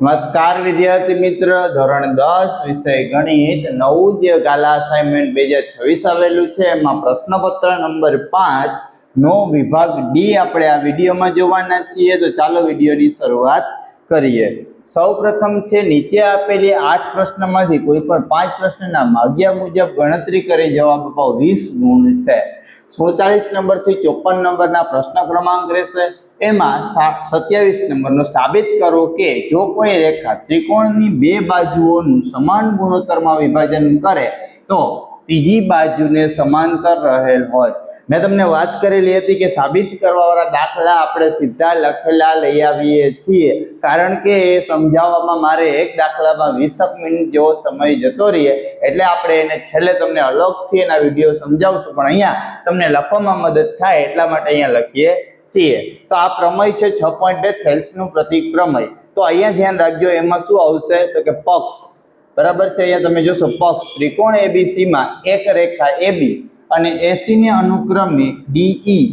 નમસ્કાર વિદ્યાર્થી મિત્ર, ધોરણ 10 વિષય ગણિત નવું જે ગાલા અસાઇનમેન્ટ 2026 આવેલું છે એમાં પ્રશ્નપત્ર નંબર 5 નો વિભાગ ડી આપણે આ વિડીયોમાં જોવાના છીએ। તો ચાલો વિડીયોની શરૂઆત કરીએ। સૌપ્રથમ છે નીચે આપેલી 8 પ્રશ્નમાંથી કોઈ પણ 5 પ્રશ્નના માગ્યા મુજબ ગણતરી કરી જવાબ અપાવો 20 ગુણ છે। 47 નંબરથી 54 નંબરના પ્રશ્ન ક્રમાંક રહેશે। એમાં 27 નંબરનો સાબિત કરો કે જો કોઈ રેખા ત્રિકોણની બે બાજુઓનું સમાન ગુણોત્તરમાં વિભાજન કરે તો ત્રીજી બાજુને સમાંતર રહેલ હોય। મેં તમને વાત કરેલી હતી કે સાબિત કરવાવાળા દાખલા આપણે સીધા લખેલા લઈ આવીએ છીએ, કારણ કે એ સમજાવવામાં મારે એક દાખલામાં 20 મિનિટ જેવો સમય જતો રહીએ, એટલે આપણે એને છેલ્લે તમને અલગથી એના વિડીયો સમજાવશું, પણ અહીંયા તમને લખવામાં મદદ થાય એટલા માટે અહીંયા લખીએ છીએ। તો આ પ્રમેય છે 6.2 થેલ્સનું પ્રતીક પ્રમેય। તો અહીંયા ધ્યાન રાખજો, એમાં શું આવશે તો કે પક્ષ, બરાબર છે। અહીંયા તમે જોશો પક્ષ ત્રિકોણ એબીસી માં એક રેખા એબી અને એસી ને અનુક્રમે ડી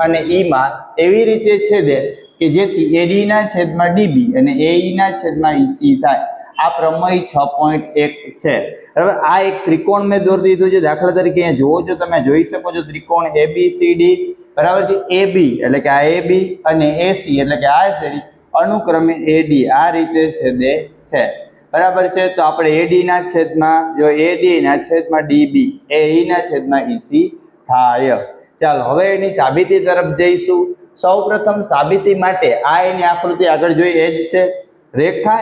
અને ઈ માં એવી રીતે છેદે કે જેથી એડી ના છેદમાં ડીબી અને એઈ ના છેદમાં ઈસી થાય। આ પ્રમેય 6.1 છે। હવે આ એક ત્રિકોણ મેં દોરી દીધું છે। દાખલા તરીકે અહીંયા જોવો છો, તમે જોઈ શકો છો ત્રિકોણ એબીસીડી, બરાબર છે। એબી એટલે કે આ એબી અને એસી એટલે કે આ એસી અનુક્રમે એડી આ રીતે છેદે છે, બરાબર છે। તો આપણે એડી ના છેદમાં જો એડી ના છેદમાં ડીબી એઈ ના છેદમાં ઈસી થાય। ચાલો હવે એની સાબિતી તરફ જઈશું। સૌપ્રથમ સાબિતી માટે આ એની આકૃતિ આગળ જોઈ એ જ છે। રેખા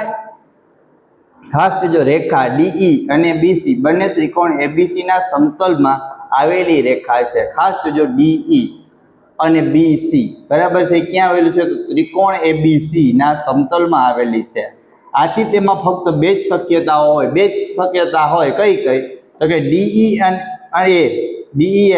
ખાસ જો રેખા ડીઈ અને બીસી બંને ત્રિકોણ એબીસી ના સમતલમાં આવેલી રેખા છે। ખાસ જો ડીઈ અને બીસી, બરાબર છે, ક્યાં આવેલું છે તો ત્રિકોણ એબીસી ના સમતલમાં આવેલી છે। આથી તેમાં ફક્ત બે જ શક્યતાઓ હોય, કઈ કઈ તો કે ડીઈ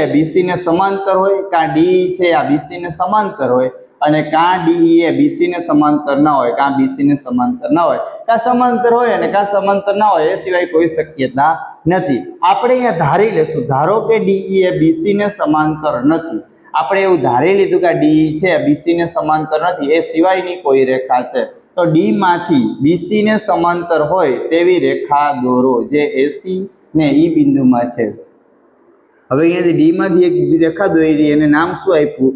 એ બીસી ને સમાંતર હોય, કાં ડીઈ છે આ બીસી ને સમાંતર હોય, અને કાં ડીઈ એ બીસી ને સમાંતર ના હોય, કાં બીસી ને સમાંતર ના હોય, કાં સમાંતર હોય અને કાં સમાંતર ના હોય, એ સિવાય કોઈ શક્યતા નથી। આપણે અહીંયા ધારી લેશું, ધારો કે ડીઈ એ બીસી ને સમાંતર નથી, આપણે એવું ધારી લીધું કે ડી છે બીસી ને સમાંતર નથી, એ સિવાયની કોઈ રેખા છે, તો ડી માંથી બીસી ને સમાંતર હોય તેવી રેખા દોરો જે એસી ને ઈ બિંદુમાં છે। હવે અહીંયાથી ડી માંથી એક રેખા દોરી, એને નામ શું આપ્યું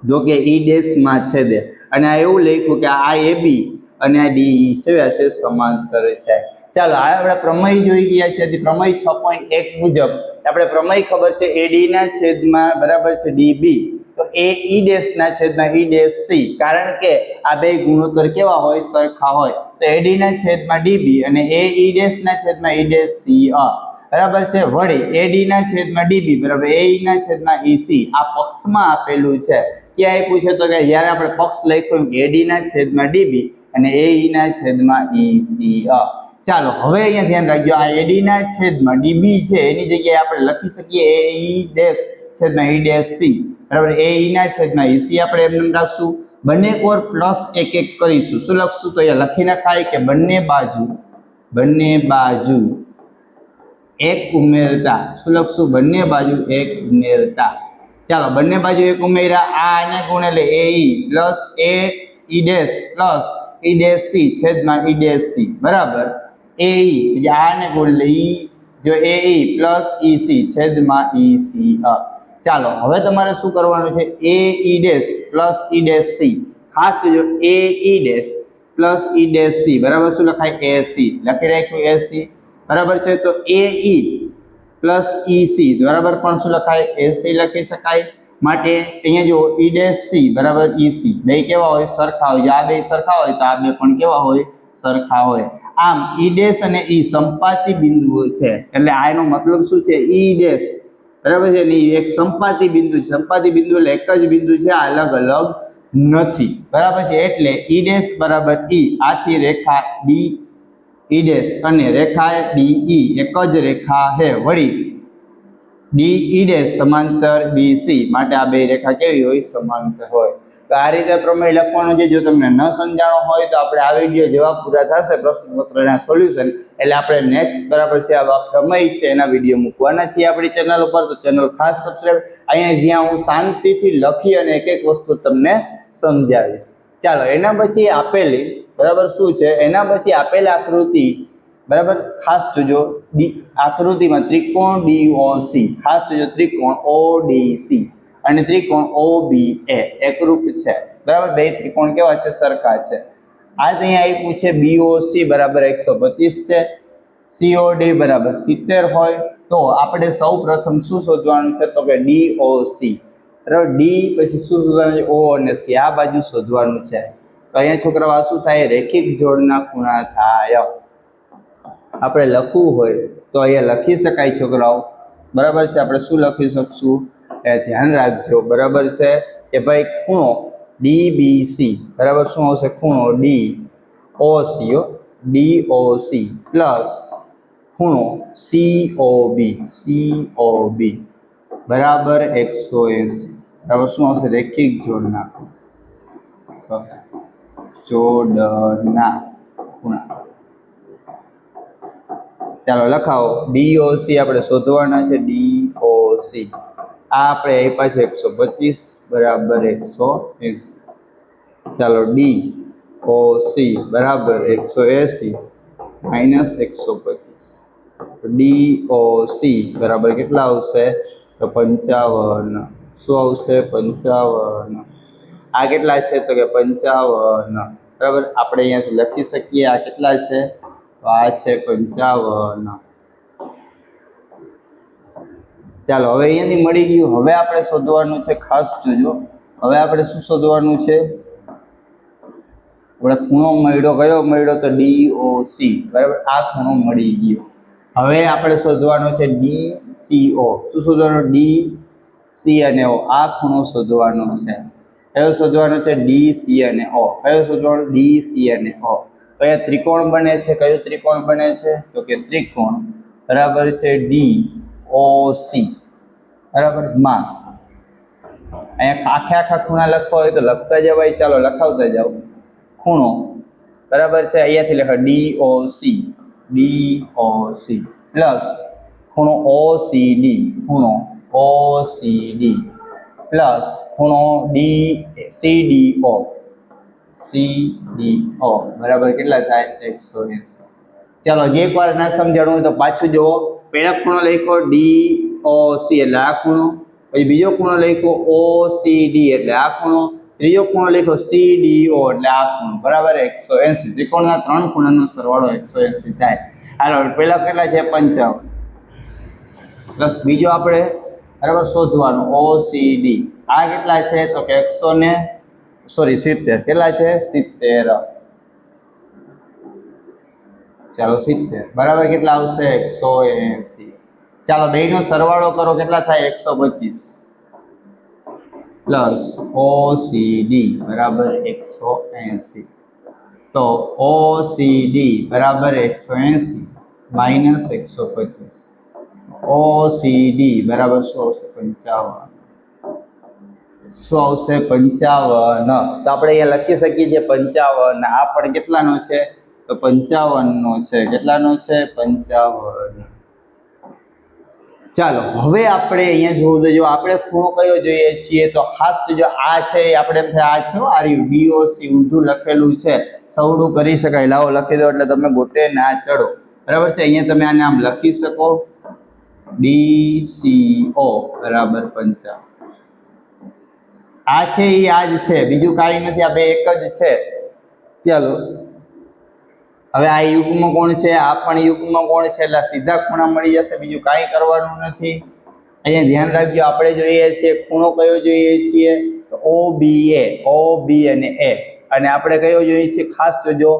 જો કે ઈ ડેશ માં છેદે, અને આ એવું લખ્યું કે આ એબી અને આ ડી છે સમાંતર છે। ચાલો આ આપણે પ્રમેય જોઈ ગયા છે। પ્રમેય 6.1 મુજબ આપણે પ્રમેય ખબર છે એડી ના છેદમાં બરાબર છે ડીબી, તો એ ઈ ડેશ ના છેદમાં ઈ ડેશ સી, કારણ કે આ બે ગુણોત્તર કેવા હોય સરખા હોય, તો એડી ના છેદમાં ડીબી અને એ ઈ ડેશ ના છેદમાં ઈ ડેશ સી બરાબર છે। વળી એડી ના છેદમાં ડીબી બરાબર એ ઈ ના છેદમાં ઈસી આ પક્ષમાં આપેલું છે। ક્યાં આપ્યું છે તો કે જ્યારે આપણે પક્ષ લખ્યું કે એડી ના છેદમાં ડીબી અને એ ઈ ના છેદમાં ઈસી। ચાલો હવે અહીંયા ધ્યાન રાખજો, આ એડી ના છેદમાં ડીબી છે એની જગ્યાએ આપણે લખી શકીએ એ ઈ ડેશ છેદમાં ઈ ડેશ સી, બરાબર એ ઈ ના છેદમાં ઈસી આપણે એમ રાખશું। બંને કોર પ્લસ એક કરીશું, શું લખશું તો અહીંયા લખી નખાય કે બંને બાજુ એક ઉમેરતા, શું લખશું બંને બાજુ એક ઉમેરતા। ચાલો બંને બાજુ એક ઉમેર્યા, આ આને ગુણ એટલે a e plus a e dash plus e dash c છેદમાં ઈ ડેશ સી, બરાબર એ ઈ આને ગુણ એટલે ઈ જો a e plus E C છેદમાં ઈ સી। ચાલો હવે તમારે શું કરવાનું છે, a e dash plus e dash c, ખાસ જો a e dash plus e dash c બરાબર શું લખાય એસી, લખી રાખ્યું એસી, બરાબર છે। તો એ ઈ પ્લસ ઈ સી બરાબર પણ શું લખાય એસી લખી શકાય। માટે અહીંયા જો ઈ ડેશ સી બરાબર ઈ સી બે કેવા હોય સરખા હોય, આ બે સરખા હોય તો આ બે પણ કેવા હોય સરખા હોય। આમ ઈ ડેશ અને ઈ સંપાતી બિંદુઓ છે, એટલે આ એનો મતલબ શું છે ઈ ડેશ બરાબર છે ને એક સંપાતી બિંદુ છે, સંપાતી બિંદુ એટલે એક જ બિંદુ છે, આ અલગ અલગ નથી, બરાબર છે। એટલે ઈ ડેશ બરાબર ઈ, આથી રેખા ડી ઈ ડેશ અને રેખા ડીઈ એક જ રેખા હે, વળી ડી ઈ ડેશ સમાંતર બીસી, માટે આ બે રેખા કેવી હોય સમાંતર હોય। તો આ રીતે પ્રમેય લખવાનું છે। જો તમને ન સમજાણો હોય તો આપણે આ વિડીયો જેવા પૂરા થશે પ્રશ્નપત્રના સોલ્યુશન એટલે આપણે નેક્સ્ટ બરાબર છે આ પ્રમેય છે એના વિડીયો મૂકવાના છીએ આપણી ચેનલ ઉપર, તો ચેનલ ખાસ સબસ્ક્રાઇબ। અહીંયા જ્યાં હું શાંતિથી લખી અને એક એક વસ્તુ તમને સમજાવીશ। ચાલો એના પછી આપેલી બરાબર શું છે, એના પછી આપેલ આકૃતિ બરાબર ખાસ જોજો, આકૃતિમાં ત્રિકોણ DOC, ખાસ જોજો ત્રિકોણ ODC અને ત્રિકોણ OBA એકરૂપ છે બરાબર, બે ત્રિકોણ કેવા છે, સરખા છે. આ અહીંયા આપ્યું છે BOC બરાબર 125 છે, COD બરાબર 70 હોય તો આપણે સૌ પ્રથમ શું શોધવાનું છે, તો કે DOC બરાબર, ડી પછી શું શોધવાનું છે, O અને C, આ બાજુ શોધવાનું છે. તો અહીંયા છોકરાઓ શું થાય, રેખિક જોડના ખૂણા થાય. આપણે લખવું હોય તો અહીંયા લખી શકાય છોકરાઓ બરાબર છે. આપણે શું લખી શકશું એ ધ્યાન રાખજો બરાબર છે કે ભાઈ ખૂણો DBC બરાબર શું આવશે, ખૂણો DOC પ્લસ ખૂણો COB બરાબર 180 બરાબર શું આવશે, રેખિક જોડના ખૂણા. ચાલો લખાવો, DOC આપણે શોધવાના છે, DOC આ આપણે આપ્યા છે 125 બરાબર 180. ચાલો DOC બરાબર 180 માઇનસ 125, DOC બરાબર કેટલા આવશે, તો 55. શું આવશે, 55. આ કેટલા છે, તો કે 55 બરાબર. આપણે અહીંયાથી લખી શકીએ આ કેટલા છે, તો આ છે 55. ચાલો હવે અહીંયાથી મળી ગયું. હવે આપણે શોધવાનું છે, ખાસ જોજો, હવે આપણે શું શોધવાનું છે, આપણે ખૂણો મળ્યો, કયો મળ્યો, તો DOC બરાબર, આ ખૂણો મળી ગયો. હવે આપણે શોધવાનો છે DCO, શું શોધવાનું, DC અને O, આ ખૂણો શોધવાનો છે. કયો શોધવાનો છે, DC અને O, કયો શોધવાનો, DC અને O. કયા ત્રિકોણ બને છે, કયું ત્રિકોણ બને છે, તો કે ત્રિકોણ બરાબર છે DOC બરાબર માં. અહીંયા આખા ખૂણા લખવા હોય તો લખતા જવાય, ચાલો લખાવતા જાઓ. ખૂણો બરાબર છે, અહીંયાથી લખો DOC પ્લસ ખૂણો OCD પ્લસ ખૂણો CDO બરાબર કેટલા થાય, 180. ચાલો જે એકવાર ના સમજાણું હોય તો પાછું જુઓ. પહેલા ખૂણો લખ્યો DOC એટલે આ ખૂણો, પછી બીજો ખૂણો લખ્યો OCD એટલે આ ખૂણો, ત્રીજો ખૂણો લખ્યો CDO એટલે આ ખૂણો બરાબર 180. ત્રિકોણના 3 ખૂણાનો સરવાળો 180 થાય. હાલો પહેલા કેટલા છે, 55 પ્લસ બીજો આપણે બરાબર શોધવાનું OCD, આ કેટલા છે, તો કે 70 કેટલા છે, 70. ચાલો 70 બરાબર કેટલા આવશે, 180. ચાલો બેયનો સરવાળો કરો, કેટલા થાય, 125 પ્લસ OCD બરાબર 180. તો OCD બરાબર 180 માઇનસ 125, OCD બરાબર શું આવશે, 55. શું આવશે, 55. તો આપણે અહીંયા લખી શકીએ છીએ 55. આ પણ કેટલાનો છે, તો 55નો છે. કેટલાનો છે, 55. ચાલો હવે આપણે અહીંયા જોવું જો આપણે ખૂણો કયો જોઈએ છીએ, તો ખાસ જો આ છે, આપણે એમ થાય આ છે, આ રહ્યું DOC ઊંધું લખેલું છે, સવડું કરી શકાય, લાવો લખી દો એટલે તમે ગોટે ના ચડો બરાબર છે. અહીંયા તમે આને આમ લખી શકો, DCO બરાબર 55. આ છે એ આ જ છે, બીજું કાંઈ નથી, આ બે એક જ છે. ચાલો હવે આ યુગ્મ કોણ છે, આ પણ યુગ્મ કોણ છે, એટલે સીધા ખૂણા મળી જશે, બીજું કાંઈ કરવાનું નથી. અહીંયા ધ્યાન રાખજો, આપણે જોઈએ છીએ ખૂણો કયો જોઈએ છીએ, તો OBA, OB અને A, અને આપણે કયો જોઈએ છીએ, ખાસ જોજો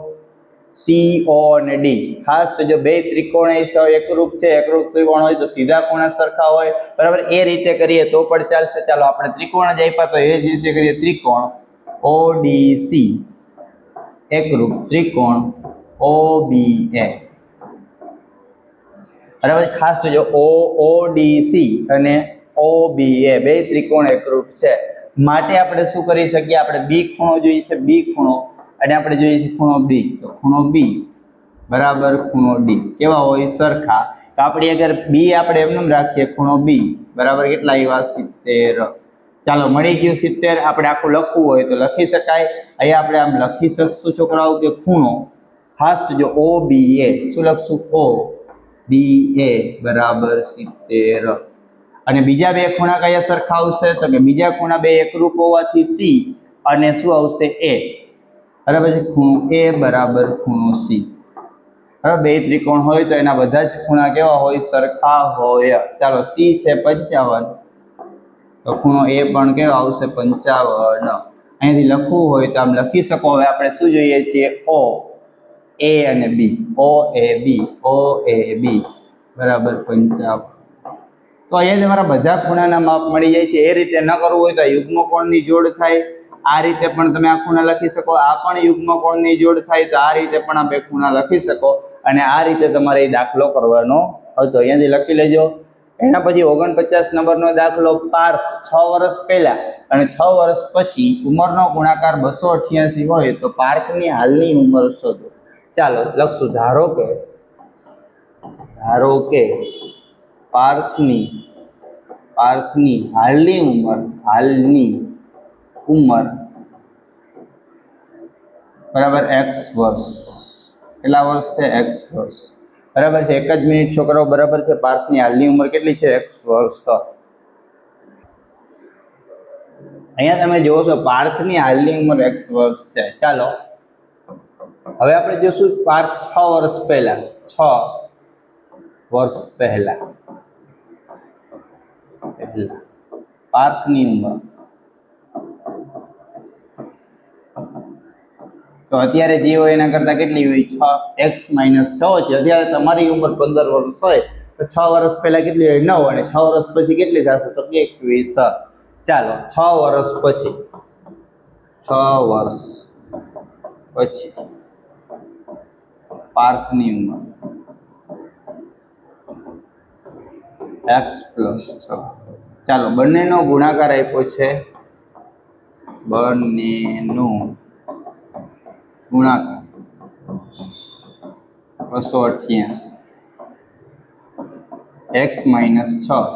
CO અને D. ખાસ જોજો બે ત્રિકોણ એકરૂપ છે, એકરૂપ ત્રિકોણ હોય તો સીધા ખૂણા સરખા હોય બરાબર, એ રીતે કરીએ તો પણ ચાલશે. ચાલો આપણે ત્રિકોણ જ આપ્યા તો એ જ રીતે કરીએ, ત્રિકોણ ODC એકરૂપ ત્રિકોણ OBA બરાબર. ખાસ જોજો ODC અને OBA બે ત્રિકોણ એકરૂપ છે, માટે આપણે શું કરી શકીએ, આપણે B ખૂણો જોઈએ છે, B ખૂણો, અને આપણે જોઈએ છે ખૂણો B, તો ખૂણો B બરાબર ખૂણો D કેવા હોય, સરખા. તો આપણે અગર B આપણે એમને રાખીએ, ખૂણો B બરાબર કેટલા આવ્યા, 70. ચાલો મળી ગયું 70. આપણે આખું લખવું હોય તો લખી શકાય. અહીંયા આપણે આમ લખી શકશું છોકરાઓ કે ખૂણો ખાસ જો ઓ બી એ શું લખશું? ઓ બી એ બરાબર 70. અને બીજા બે ખૂણા કયા સરખા આવશે? તો કે બીજા ખૂણા બે એકરૂપ હોવાથી સી અને શું આવશે? એ. બરાબર છે. ખૂણો એ બરાબર ખૂણો સી. બરાબર, બે ત્રિકોણ હોય તો એના બધા જ ખૂણા કેવા હોય? સરખા હોય. ચાલો સી છે 55 તો ખૂણો એ પણ કેવો આવશે? 55. અહીંથી લખવું હોય તો આમ લખી શકો. હવે આપણે શું જોઈએ છીએ? ઓ એ અને બી. ઓ એ બી. ઓ એ બી બરાબર 55. તો અહીંયા તમારા બધા ખૂણાના માપ મળી જાય છે. એ રીતે ન કરવું હોય તો યુગ્મ કોણની જોડ થાય. આ રીતે પણ તમે આ ખૂણા લખી શકો. આ પણ યુગ્મ કોણની જોડ થાય. તો આ રીતે પણ આ બે ખૂણા લખી શકો અને આ રીતે તમારે એ દાખલો કરવાનો હતો. અહીંયાથી લખી લેજો. એના પછી 49 નંબરનો દાખલો. પાર્થ 6 વર્ષ પહેલા અને 6 વર્ષ પછી ઉંમરનો ગુણાકાર 288 હોય તો પાર્થની હાલની ઉંમર શોધો. ચાલો લખશું. ધારો કે પાર્થની હાલની ઉંમર બરાબર x વર્ષ. કેટલા વર્ષ છે? x વર્ષ. બરાબર છે. એક જ મિનિટ છોકરાઓ. બરાબર છે. પાર્થની હાલની ઉંમર કેટલી છે? x વર્ષ. અહીંયા તમે જોવો છો પાર્થની હાલની ઉંમર x વર્ષ છે. ચાલો હવે આપણે જોશું પાર્થ 6 વર્ષ પહેલા. 6 વર્ષ પહેલા પાર્થની ઉંમર. તો અત્યારે જે હોય એના કરતા કેટલી હોય? 6 x - 6 છે. અત્યારે તમારી ઉંમર 15 વર્ષ હોય તો 6 વર્ષ પહેલા કેટલી હોય? 9. અને 6 વર્ષ પછી કેટલી થશે? તો 21. ચાલો 6 વર્ષ પછી પાર્થની ઉંમર x + 6. ચાલો બંનેનો ગુણાકાર આપ્યો છે. બંનેનો ગુણાકાર 288. x - 6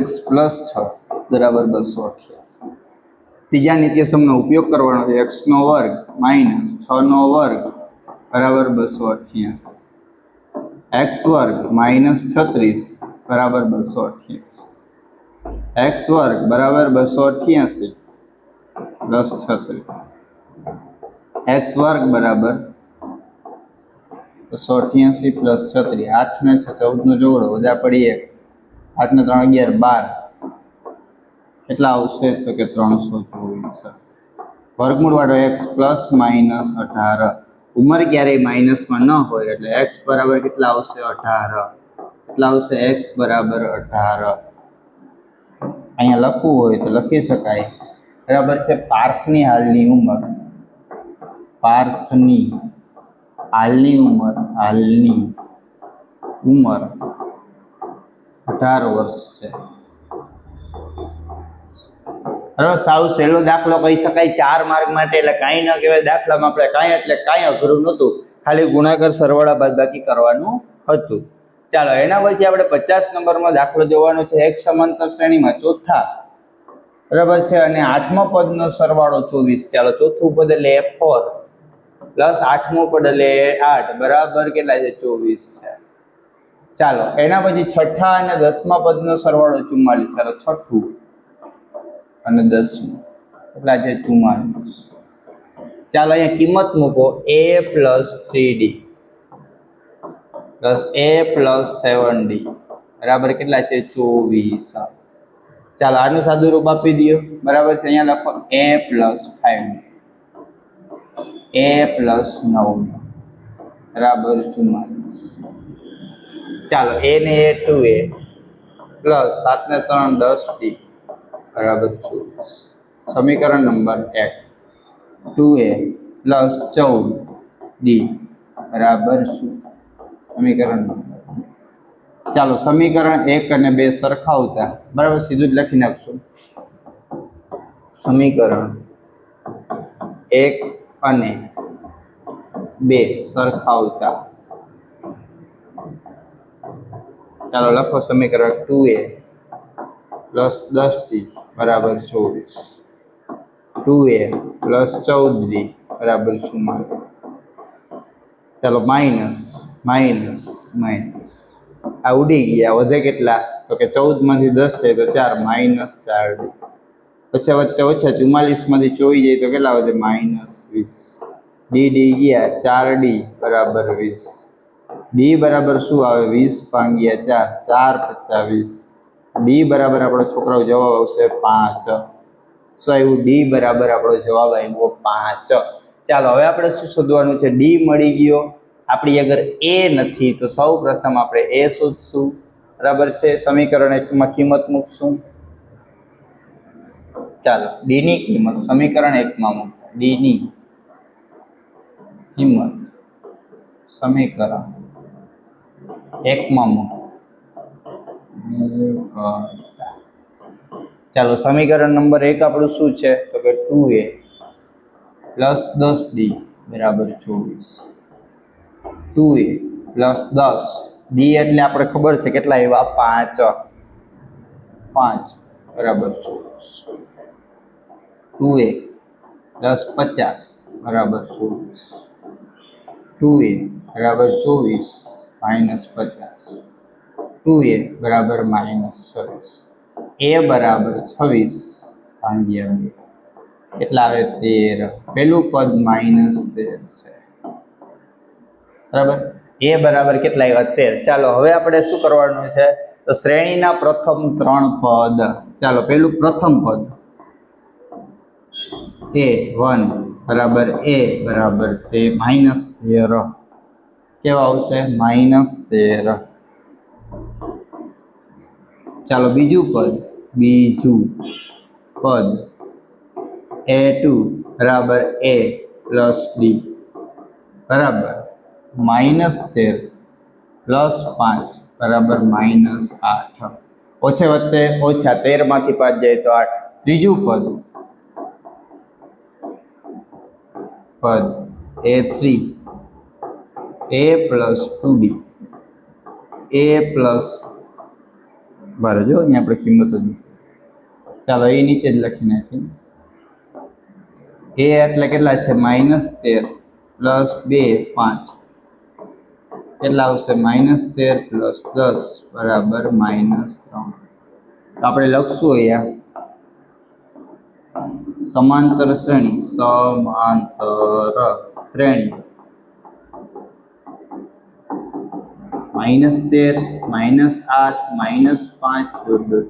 x + 6 બરાબર 288. ત્રીજા નિત્યસમનો ઉપયોગ કરવાનો છે. x² - 6² બરાબર 288. x² - 36 બરાબર 288. x² બરાબર 288 પ્લસ 36. x² બરાબર 288 પ્લસ 36. 8 ને 6 14 નો જોડો. વધા પડી 1. 8 ને 3 11 12. કેટલા આવશે? તો કે 324. વર્ગમૂળ વાળો x + - 18. ઉંમર ક્યારેય માઇનસમાં ન હોય એટલે x બરાબર કેટલા આવશે? 18. કેટલા આવશે? x બરાબર 18. અહીંયા લખવું હોય તો લખી શકાય. બરાબર છે. પાર્થની હાલની ઉંમર 18 વર્ષ છે. બરાબર. સાવ સહેલો દાખલો કહી શકાય 4 માર્ક માટે. એટલે કાંઈ ન કહેવાય. દાખલામાં આપણે કાંઈ અઘરું નહોતું. ખાલી ગુણાકાર સરવાળા બાદબાકી કરવાનું હતું. ચાલો એના પછી આપણે 50 નંબરમાં દાખલો જોવાનો છે. એક સમાંતર શ્રેણીમાં ચોથા બરાબર છે અને 8મા પદનો સરવાળો 24. ચાલો ચોથું પદ એટલે f4 પ્લસ 8મું પદ એટલે 8 બરાબર કેટલા છે? 24 છે. ચાલો એના પછી છઠ્ઠા અને 10મા પદનો સરવાળો 44. ચાલો છઠ્ઠું અને 10મું કેટલા છે? 44. ચાલો અહીંયા કિંમત મૂકો. a + 3d plus a + 7d બરાબર કેટલા છે? 24. ચાલો આનું સાદું રૂપ આપી દો. બરાબર છે. અહીંયા લખો a + 5 a + 9 બરાબર 44. ચાલો a ને a 2a પ્લસ 7 ને 3 10d બરાબર 24. સમીકરણ નંબર 1. 2a + 14d બરાબર શું? સમીકરણ નંબર. ચાલો સમીકરણ 1 અને 2 સરખાવતા બરાબર સીધું જ લખી નાખશું. સમીકરણ 1 અને 2 સરખાવતા ચાલો લખો સમીકરણ 2a પ્લસ 10d બરાબર 24, 2a પ્લસ 14d બરાબર 44. ચાલો માઇનસ માઇનસ માઇનસ આ ઉડી ગયા, વધે કેટલા તો કે 14 માંથી 10 છે તો 4 માઇનસ 4d. પછી વચ્ચે ઓછા 44 માંથી 24 જાય તો કેટલા વધે માઇનસ 20. dd ગયા 4d બરાબર 20. d બરાબર શું આવે 20 ભાગ્યા 4, 4 × 20. d બરાબર આપણો છોકરાઓ જવાબ આવશે 5. શું આવ્યું d બરાબર આપણો જવાબ આવ્યો 5. ચાલો હવે આપણે શું શોધવાનું છે, d મળી ગયો. આપણી અગર a નથી તો સૌ પ્રથમ આપણે a શોધશું. બરાબર છે, સમીકરણ 1 માં કિંમત મૂકશું. ચાલો d ની કિંમત સમીકરણ 1 માં મૂકો. d ની કિંમત સમીકરણ 1 માં મૂકો. ચાલો સમીકરણ નંબર 1 આપણું શું છે તો કે 2a પ્લસ 10d બરાબર 24. 2a પ્લસ 10 d એટલે આપણે ખબર છે કેટલા એવા 5 બરાબર 24. 2a પ્લસ 50 બરાબર 24. 2a બરાબર 24 માઇનસ 50. 2a બરાબર માઇનસ 26. a બરાબર 26 ભાગ્યા 2 કેટલા આવે 13. પેલું પદ માઇનસ 13 છે. બરાબર, a બરાબર કેટલા આવ્યા 13. ચાલો હવે આપણે શું કરવાનું છે તો શ્રેણીના પ્રથમ 3 પદ. ચાલો પેલું પ્રથમ પદ a1 બરાબર a બરાબર તે માઇનસ 13 કેવા આવશે માઇનસ 13. ચાલો બીજું પદ a2 બરાબર a પ્લસ d બરાબર માઇનસ 13 પ્લસ 5 બરાબર માઇનસ 8. ઓછે વચ્ચે ઓછા 13 માંથી 5 જાય તો 8. ત્રીજું પદ a3 a plus 2d a plus બરાબર જો અહીંયા આપણે કિંમત જ ચાલો એ નીચે જ લખી નાખીએ. a એટલે કેટલા છે માઇનસ 13 પ્લસ 2 5 કેટલા આવશે માઇનસ 13 પ્લસ 10 બરાબર માઇનસ 3. તો આપણે લખશું અહીંયા સમાંતર શ્રેણી માઇનસ 13 માઇનસ 8 માઇનસ 5.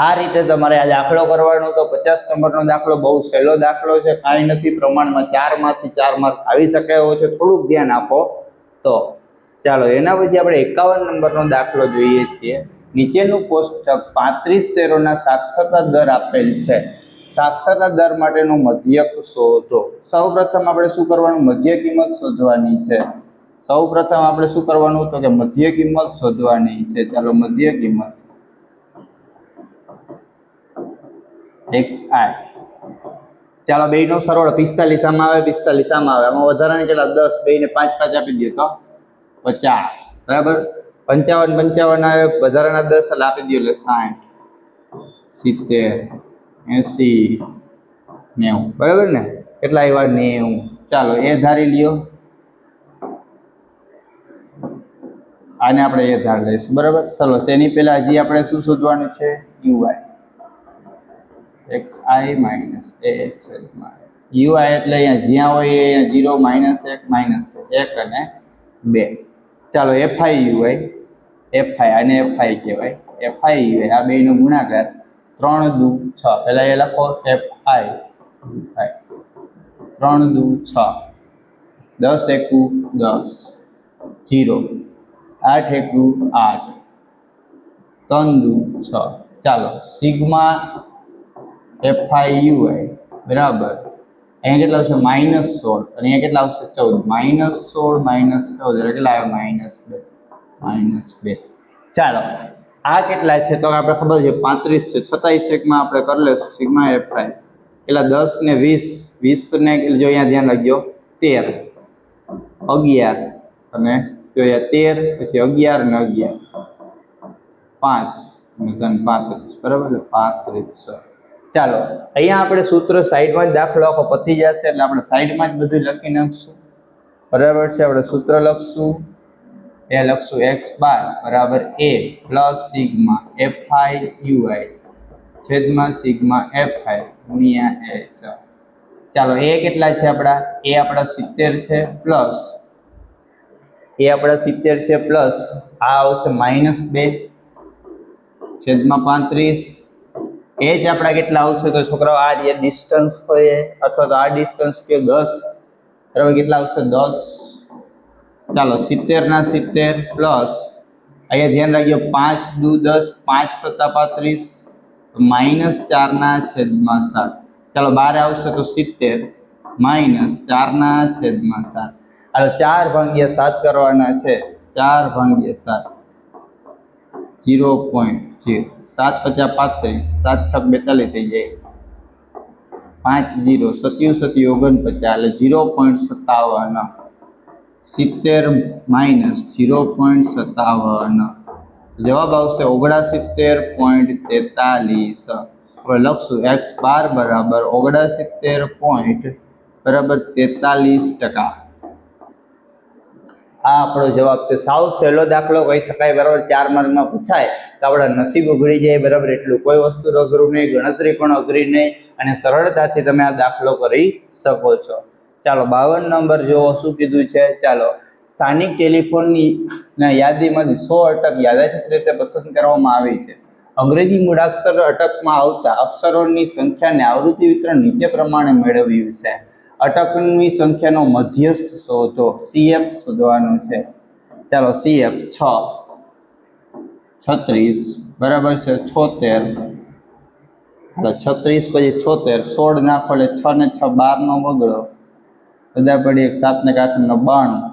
આ રીતે તમારે આ દાખલો કરવાનો. તો 50 નંબરનો દાખલો બહુ સહેલો દાખલો છે, કાંઈ નથી. પ્રમાણમાં 4 માંથી 4 માર્ક આવી શકે એવો છે, થોડુંક ધ્યાન આપો તો. ચાલો એના પછી આપણે 51 નંબરનો દાખલો જોઈએ છીએ. નીચેનું કોષ્ટક 35 શેરોના સાક્ષરતા દર આપેલ છે. સાક્ષરતા દર માટેનો મધ્યક શોધો. સૌપ્રથમ આપણે શું કરવાનું, મધ્ય કિંમત શોધવાની છે. સૌપ્રથમ આપણે શું કરવાનું તો કે મધ્ય કિંમત શોધવાની છે. ચાલો મધ્ય કિંમત xi. ચાલો બેયનો સરળ 45 આમાં આવે 45 આમાં આવે. આમાં વધારાને કેટલા 10, બેયને 5 5 આપી દો તો 50 બરાબર. 55 55 આવે વધારાના 10 એટલે આપી દો એટલે 60 70 80 90 બરાબર ને. કેટલા આવ્યા 90. ચાલો એ ધારી લ્યો, આને આપણે એ ધાર લઈશું બરાબર. ચલો એની પહેલા હજી આપણે શું શોધવાનું છે ui xi minus axi. ui એટલે અહીંયા જ્યાં હોય અહીંયા 0 માઇનસ 1 માઇનસ 1 અને 2. ચાલો fi ui fi આને fi કહેવાય. fi ui આ બેયનો ગુણાકાર 3 દુ 6. પહેલા એ લખો fi 3 દુ 6 10 એકુ 10 0 8 એકુ 8 3 દુ 6. ચાલો સિગ્મા fi ui બરાબર અહીંયા કેટલા આવશે માઇનસ 16 અને અહીંયા કેટલા આવશે 14. માઇનસ 16 માઇનસ 14 એટલે કેટલા આવે માઇનસ 2. ચાલો આ કેટલા છે તો આપણે ખબર છે 35 છે. 27 એકમાં આપણે કરી લેશું સિગ્મા fi કેટલા 10 ને 20 20 ને જો અહીંયા ધ્યાન રાખજો 13 11 અને જો અહીંયા 13 પછી 11 ને 11 5 35 બરાબર, 35. ચાલો અહીંયા આપણે સૂત્ર સાઈડમાં જ દાખલો આખો પતી જશે એટલે આપણે સાઈડમાં જ બધું લખી નાખશું. બરાબર છે. આપણે સૂત્ર લખશું, એ લખશું x બાર બરાબર a plus sigma fi ui છેદમાં સિગ્મા fi ગુણ્યા h. ચાલો એ કેટલા છે આપણા? એ આપણા 70 છે પ્લસ આ આવશે -2 છેદમાં 35. એ જ આપણા કેટલા આવશે? તો છોકરાઓ આ જે ડિસ્ટન્સ હોય અથવા તો આ ડિસ્ટન્સ કે 10 બરાબર કેટલા આવશે? 10. ચાલો 70 ના 70 પ્લસ અહીંયા ધ્યાન રાખજો 5 દુ 10 5 સત્તા 35 -4 ના છેદમાં 7. ચાલો 12 આવશે તો 70 -4 ના છેદમાં 7. હાલો 4 ભાગ્યા 7 કરવાના છે. 4 ભાગ્યા 7 0.0. 7 × 5 = 35, 7 × 6 = 42 થઈ જાય. 5 0 27 49 એટલે 0.57. 70 - 0.57 જવાબ આવશે 69.43. હવે લખશું x બાર બરાબર 69.43%. આ આપણો જવાબ છે. સાવ સહેલો દાખલો કહી શકાય બરાબર. 4 માર્કમાં પૂછાય તો આપણા નસીબ ઉઘડી જાય બરાબર. એટલું કોઈ વસ્તુ અઘરું નહીં, ગણતરી પણ અઘરી નહીં અને સરળતાથી તમે આ દાખલો કરી શકો છો. ચાલો 52 નંબર જુઓ શું કીધું છે. ચાલો સ્થાનિક ટેલિફોનની યાદીમાંથી 100 અટક યાદચ્છિક રીતે પસંદ કરવામાં આવી છે. અંગ્રેજી મૂળાક્ષર અટકમાં આવતા અક્ષરોની સંખ્યાને આવૃત્તિ વિતરણ નીચે પ્રમાણે મેળવ્યું છે. અટકની સંખ્યાનો મધ્યસ્થ શોધો. CF શોધવાનું છે. ચાલો CF 6 36 બરાબર છે 76. હાલો 36 પછી 76 16 નાખો એટલે 6 ને 6 12 નો બગડો બધા પડી 7 ને 8 નો 92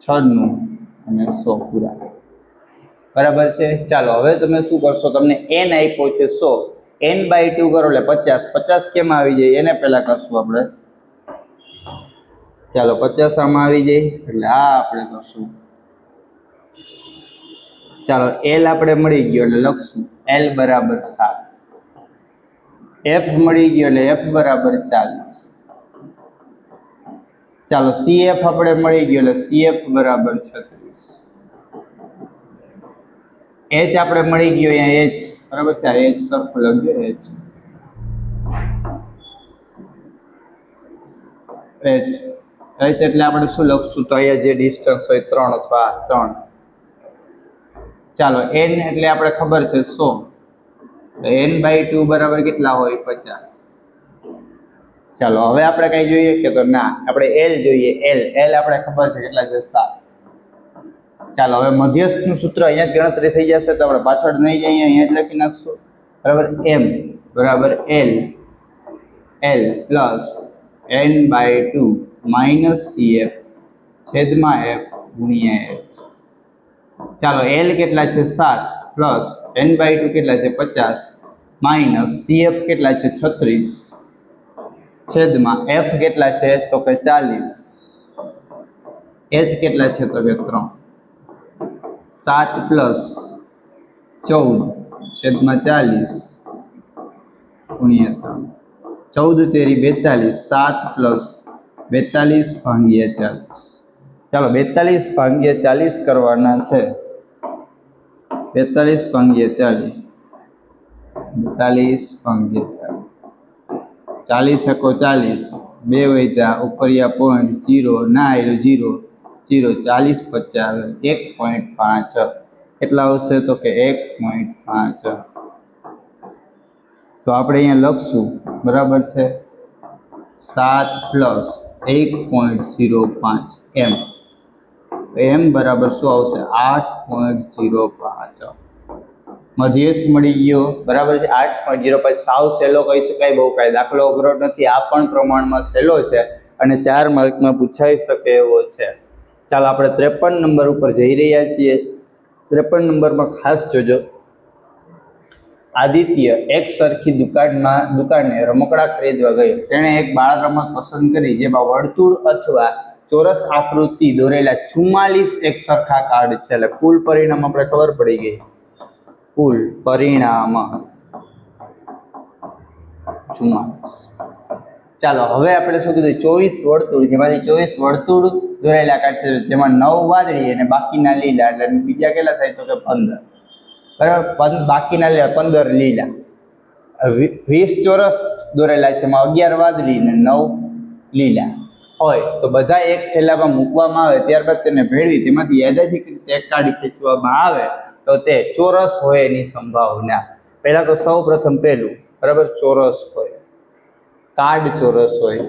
96 અને 100 પૂરા બરાબર છે. ચાલો હવે તમે શું કરશો? તમને n આપ્યો છે 100, n/2 કરો એટલે 50. 50 કેમ આવી જાય એને પહેલા કરશું આપણે. ચાલો 50 આમાં આવી જાય એટલે આ આપણે કરશું. ચાલો l આપણે મળી ગયો એટલે લખશું l બરાબર 7. f મળી ગયો એટલે f બરાબર 40. ચાલો CF આપણે મળી ગયો એટલે CF બરાબર 36. h આપણે મળી ગયો અહીંયા h બરાબર છે. આ h સરખું લખજો h એટલે આપણે શું લખશું? તો અહીંયા જે ડિસ્ટન્સ હોય 3 અથવા 3. ચાલો n એટલે આપણે ખબર છે 100 તો n/2 બરાબર કેટલા હોય? 50. ચાલો હવે આપણે કઈ જોઈએ કે તો ના આપણે l જોઈએ. l આપણે ખબર છે કેટલા છે? 7. ચાલો હવે મધ્યસ્થનું સૂત્ર અહીંયા જ ગણતરી થઈ જશે તો આપણે પાછળ નહીં જઈએ, અહીંયા જ લખી નાખશું બરાબર. m બરાબર l plus n/2 minus CF છેદમાં f ગુણ્યા h. ચાલો l કેટલા છે? 7 પ્લસ n/2 કેટલા છે? 50 માઇનસ CF કેટલા છે? 36 છેદમાં f કેટલા છે? તો કે 40. h કેટલા છે? તો કે 3. 7 પ્લસ 14 છેદમાં 40 ગુણ્યા 3. 14 તેરી 42. 7 પ્લસ 42 ભાગ્યા 40. ચાલો 42 ભાગ્યા 40 કરવાના છે. 42 ભાગ્યા 40 ભાગ્યા 40 એકો 40 બે વધ્યા ઉપરિયા પોઈન્ટ 0 ના આવ્યું 0 0 40 50 1.5 કેટલા આવશે? તો કે 1.5. તો આપણે અહીંયા લખશું બરાબર છે 7 પ્લસ 1.05 m. m બરાબર શું આવશે? 8.05. મધ્યસ્થ મળી ગયો બરાબર છે 8.05. સાવ સહેલો કહી શકાય, બહુ કાંઈ દાખલો અઘરો નથી. આ પણ પ્રમાણમાં સહેલો છે અને 4 માર્કમાં પૂછાઈ શકે એવો છે. ચાલો આપણે 53 નંબર ઉપર જઈ રહ્યા છીએ. 53 નંબરમાં ખાસ જોજો. આદિત્ય એક સરખી દુકાને રમકડા ખરીદવા ગયો. તેણે એક બાળ રમત પસંદ કરી જેમાં વર્તુળ અથવા ચોરસ આકૃતિ દોરેલા 44 એક સરખા કાર્ડ છે. એટલે કુલ પરિણામ આપણે ખબર પડી ગઈ. કુલ પરિણામ 44. ચાલો હવે આપણે શું કીધું 24 વર્તુળ, જેમાંથી 24 વર્તુળ દોરેલા કાઢશે, જેમાં 9 વાદળી અને બાકીના લીલા, એટલે બીજા કેટલા થાય તો કે 15. બરાબર, બાકીના લીલા 15 લીલા. 20 ચોરસ દોરેલા છે, એમાં 11 વાદળી અને 9 લીલા હોય તો બધા એક થેલામાં મૂકવામાં આવે, ત્યારબાદ તેને ભેળવી તેમાંથી યાદચ્છિક રીતે એક કાઢી ખેંચવામાં આવે તો તે ચોરસ હોય એની સંભાવના. પહેલા તો સૌ પ્રથમ પહેલું, બરાબર, ચોરસ હોય, કાર્ડ ચોરસ હોય,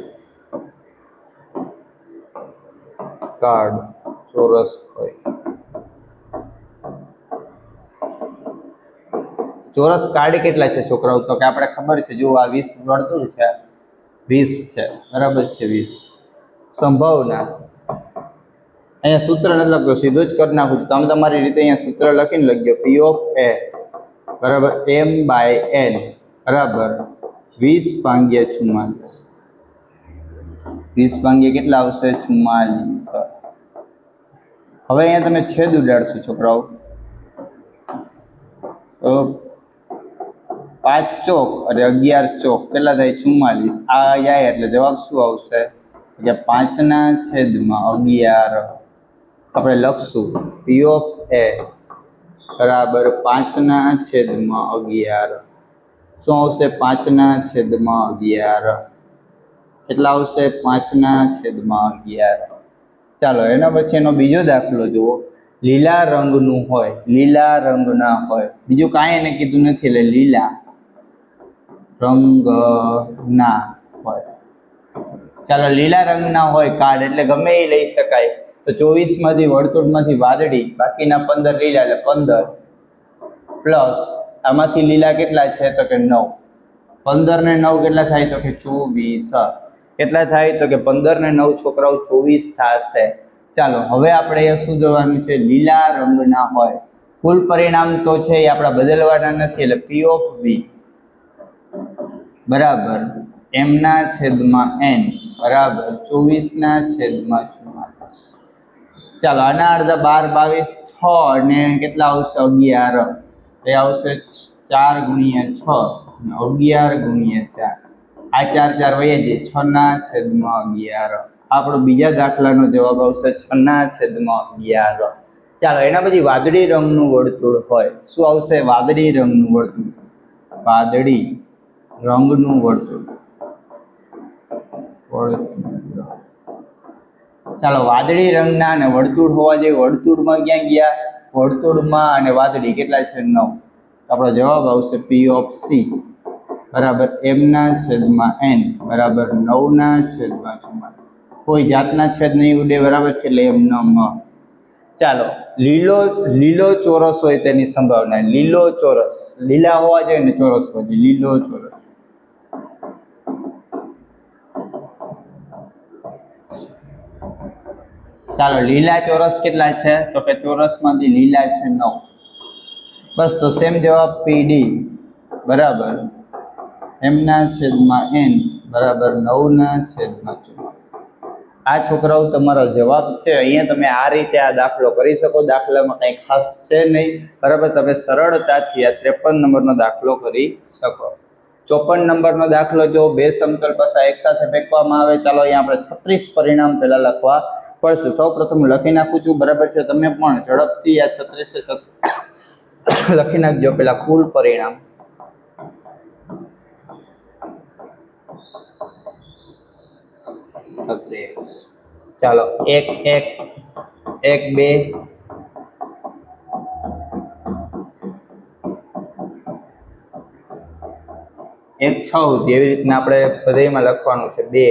કાર્ડ ચોરસ હોય. ચોરસ કાર્ડ કેટલા છે છોકરાઓ? તો કે આપણે ખબર છે, જો આ 20 વર્તુળ છે, 20 છે, બરાબર છે, 20. સંભાવના અહીંયા સૂત્ર નથી લખ્યો, સીધું જ કરી નાખું છું. તમે તમારી રીતે અહીંયા સૂત્ર લખીને લખજો. પી ઓફ એ બરાબર m/n બરાબર 20 ભાગ્યા 44. 20 ભાગ્યા કેટલા આવશે? 44. હવે અહીંયા તમે છેદ ઉડાડશો છોકરાઓ, તો 5 ચોક અને 11 ચોક કેટલા થાય? 44. આ જાય એટલે જવાબ શું આવશે? કે 5/11 આપણે લખશું. પી ઓફ એ બરાબર 5/11. શું આવશે? 5/11 કેટલા આવશે? 5/11. ચાલો એના પછી એનો બીજો દાખલો જુઓ. લીલા રંગનું હોય, લીલા રંગના હોય, બીજું કાંઈ એને કીધું નથી, એટલે લીલા રંગના હોય. ચાલો લીલા રંગના હોય કાર્ડ, એટલે ગમે એ લઈ શકાય. તો 24 માંથી વર્તુળમાંથી વાદળી, બાકીના 15 લીલા, એટલે 15 પ્લસ આમાંથી લીલા કેટલા છે તો કે 9. 15 ને 9 કેટલા થાય તો કે 24. કેટલા થાય તો કે 15 ને 9 છોકરાઓ 24 થશે. ચાલો હવે આપણે એ શું જોવાનું છે? લીલા રંગના હોય. કુલ પરિણામ તો છે એ આપણા બદલવાના નથી, એટલે પી ઓફ વી બરાબર m/n બરાબર 24/44. ચાલો આના અડધા 12, 22, 6 અને કેટલા આવશે? 11. એ આવશે 4 × 6 અને 11 × 4. આ 4 4 વહી જાય, 6/11. આપણો બીજા દાખલાનો જવાબ આવશે 6/11. ચાલો એના પછી વાદળી રંગનું વર્તુળ હોય. શું આવશે? વાદળી રંગનું વર્તુળ, વાદળી રંગનું વર્તુળ. ચાલો વાદળી રંગના અને વર્તુળ હોવા જોઈએ. વર્તુળમાં ક્યાં ગયા? વર્તુળમાં અને વાદળી કેટલા છે? 9. આપણો જવાબ આવશે પી ઓફ સી બરાબર m/n બરાબર 9/44. કોઈ જાતના છેદ નહીં ઉડે, બરાબર છે, એટલે એમ ન. ચાલો લીલો ચોરસ હોય તેની સંભાવના. લીલો ચોરસ, લીલા હોવા જોઈએ ને ચોરસ હોવા જોઈએ. લીલો ચોરસ, ચાલો લીલા ચોરસ કેટલા છે તો કે ચોરસમાંથી લીલા છે 9. બસ તો સેમ જવાબ પીડી બરાબર m/n બરાબર 9/44. આ છોકરાઓ તમારો જવાબ છે. અહીંયા તમે આ રીતે આ દાખલો કરી શકો. દાખલામાં કંઈ ખાસ છે નહીં, બરાબર. તમે સરળતાથી આ 53 નંબરનો દાખલો કરી શકો. 54 નંબરનો દાખલો જો બે સમતલ પાસા એકસાથે ફેંકવામાં આવે. ચાલો અહીંયા આપણે 36 પરિણામ પહેલા લખવા પડશે. સૌ પ્રથમ લખી નાખું છું, બરાબર છે. તમે પણ ઝડપથી આ 36 લખી નાખજો. પેલા કુલ પરિણામ ચાલો 1 1 1 2 1 6 સુધી એવી રીતના આપણે બધામાં લખવાનું છે. 2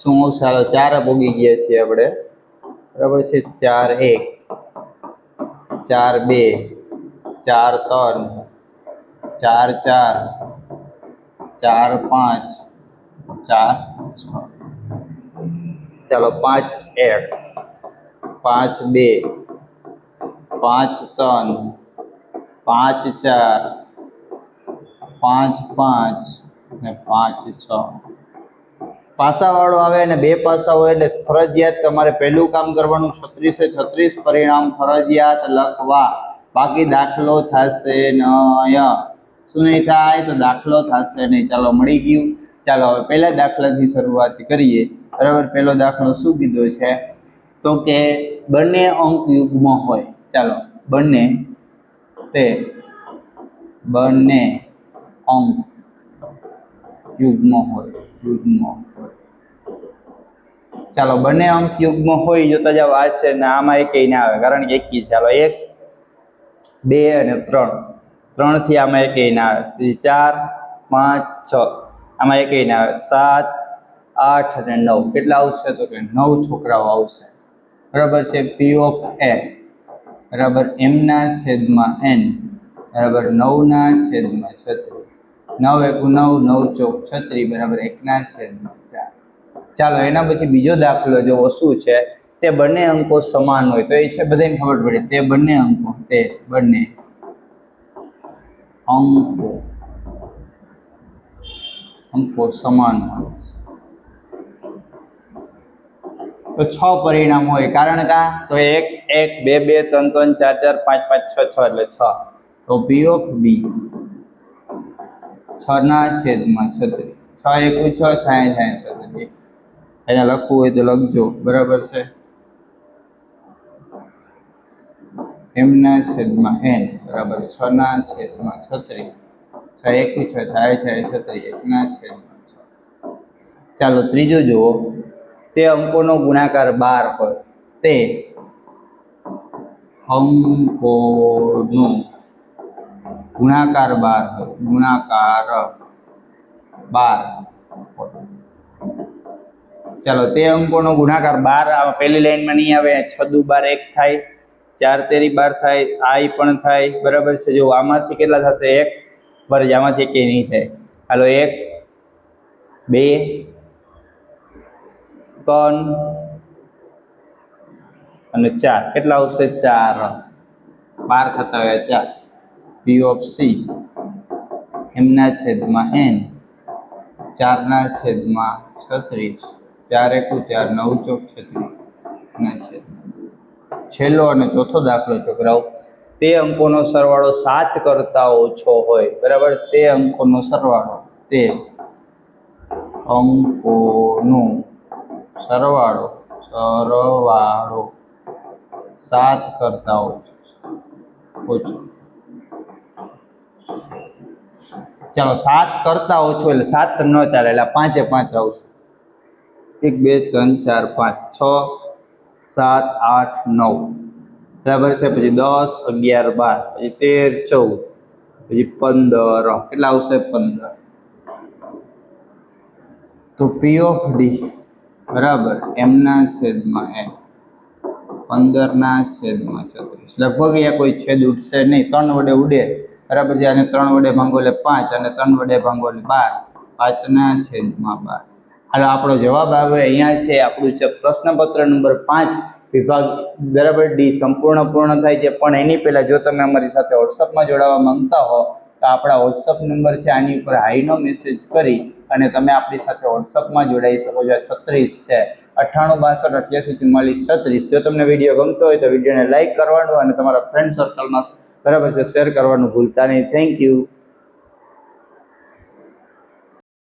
શું ચાલો 4 ભોગી ગયા છીએ આપણે, બરાબર છે. 4 1 4 2 4 3 4 4 4 5 4 6 ચાલો 5 1 5 2 5 3 5 4 5 5 ને 5 6 પાસાવાળો આવે અને બે પાસા હોય એટલે ફરજિયાત તમારે પહેલું કામ કરવાનું 36 એ 36 પરિણામ ફરજિયાત લખવા, બાકી દાખલો થશે નહીં. શું નહીં થાય? તો દાખલો થશે નહીં. ચાલો મળી ગયું. ચાલો હવે પહેલા દાખલાથી શરૂઆત કરીએ. બરાબર, પહેલો દાખલો શું કીધો છે? તો કે બંને અંક યુગ્મ હોય. ચાલો બંને અંક યુગ્મ હોય. ચાલો બંને અંક યુગ્મ હોય જોતા જાવ આ છે ને આમાં એકેય ના આવે કારણ કે એકી. ચાલો 1 2 અને 3 થી આમાં એકેય ના આવે. 4 5 6 આમાં એકેય ના આવે. 7 8 અને 9 કેટલા આવશે? તો કે 9 છોકરાઓ આવશે. બરાબર છે. P of A બરાબર m/n બરાબર 9/36. 9 1 9 9 ચોક 36 બરાબર 1/4. ચાલો એના પછી બીજો દાખલો જોવો શું છે? તે બંને અંકો સમાન હોય તો એ છે બધાને ખબર પડે. તે બંને અંકો સમાન હોય તો 6 પરિણામ હોય. કારણ કે તો 1 1 2 2 3 3 4 4 5 5 6 6 એટલે 6. તો P of B 6/36. 6 1 6 6 36. એને લખવું હોય તો લખજો. બરાબર છે. m/n બરાબર 6/36. 6 1 6 6 36 1/6. ચાલો ત્રીજું જુઓ. તે અંકોનો ગુણાકાર 12 હોય. તે અંકોનો ગુણાકાર 12 હોય. ગુણાકાર 12. ચાલો તે અંકોનો ગુણાકાર 12 આવે. પહેલી લાઈનમાં નહીં આવે. 6 દુ 12 1 થાય. 4 તેરી 12 થાય. આ પણ થાય. બરાબર છે. જો આમાંથી કેટલા થશે? 1 બરાબર. આમાંથી એકેય નહીં થાય. હાલો 1 2 3 અને 4 કેટલા આવશે? 4. 12 થતા હોય 4. P of C m/n 4/36. 4 1 4 9 ચોક 36. છેલ્લો અને ચોથો દાખલો છોકરાઓ. તે અંકોનો સરવાળો 7 કરતા ઓછો હોય. બરાબર. તે અંકોનો સરવાળો 7 કરતા ઓછો. ચાલો 7 કરતા ઓછો એટલે 7 ન ચાલે એટલે 5 5 આવશે. 1 2 3 4 5 6 7 8 9 બરાબર છે. પછી 10 11 12 પછી 13 14 પછી 15 કેટલા આવશે? 15. તો P of D બરાબર m/n 15/36. લગભગ અહીંયા કોઈ છેદ ઉડશે નહીં. 3 વડે ઉડે. બરાબર છે. અને 3 વડે ભાંગો એટલે 5 અને 3 વડે ભાંગો એટલે 12. 5/12. હાલો આપણો જવાબ આવે અહીંયા છે. આપણું છે પ્રશ્નપત્ર નંબર 5 વિભાગ બરાબર ડી પૂર્ણ થાય છે. પણ એની પહેલાં જો તમે અમારી સાથે વોટ્સઅપમાં જોડાવા માંગતા હો તો આપણા વોટ્સઅપ નંબર છે આની ઉપર હાઈનો મેસેજ કરી અને તમે આપણી સાથે વોટ્સઅપમાં જોડાઈ શકો છો. 36 છે 98 62 88 44 36. જો તમને વિડીયો ગમતો હોય તો વિડીયોને લાઇક કરવાનું અને તમારા ફ્રેન્ડ સર્કલમાં બરાબર છે શેર કરવાનું ભૂલતા નહીં. Thank you.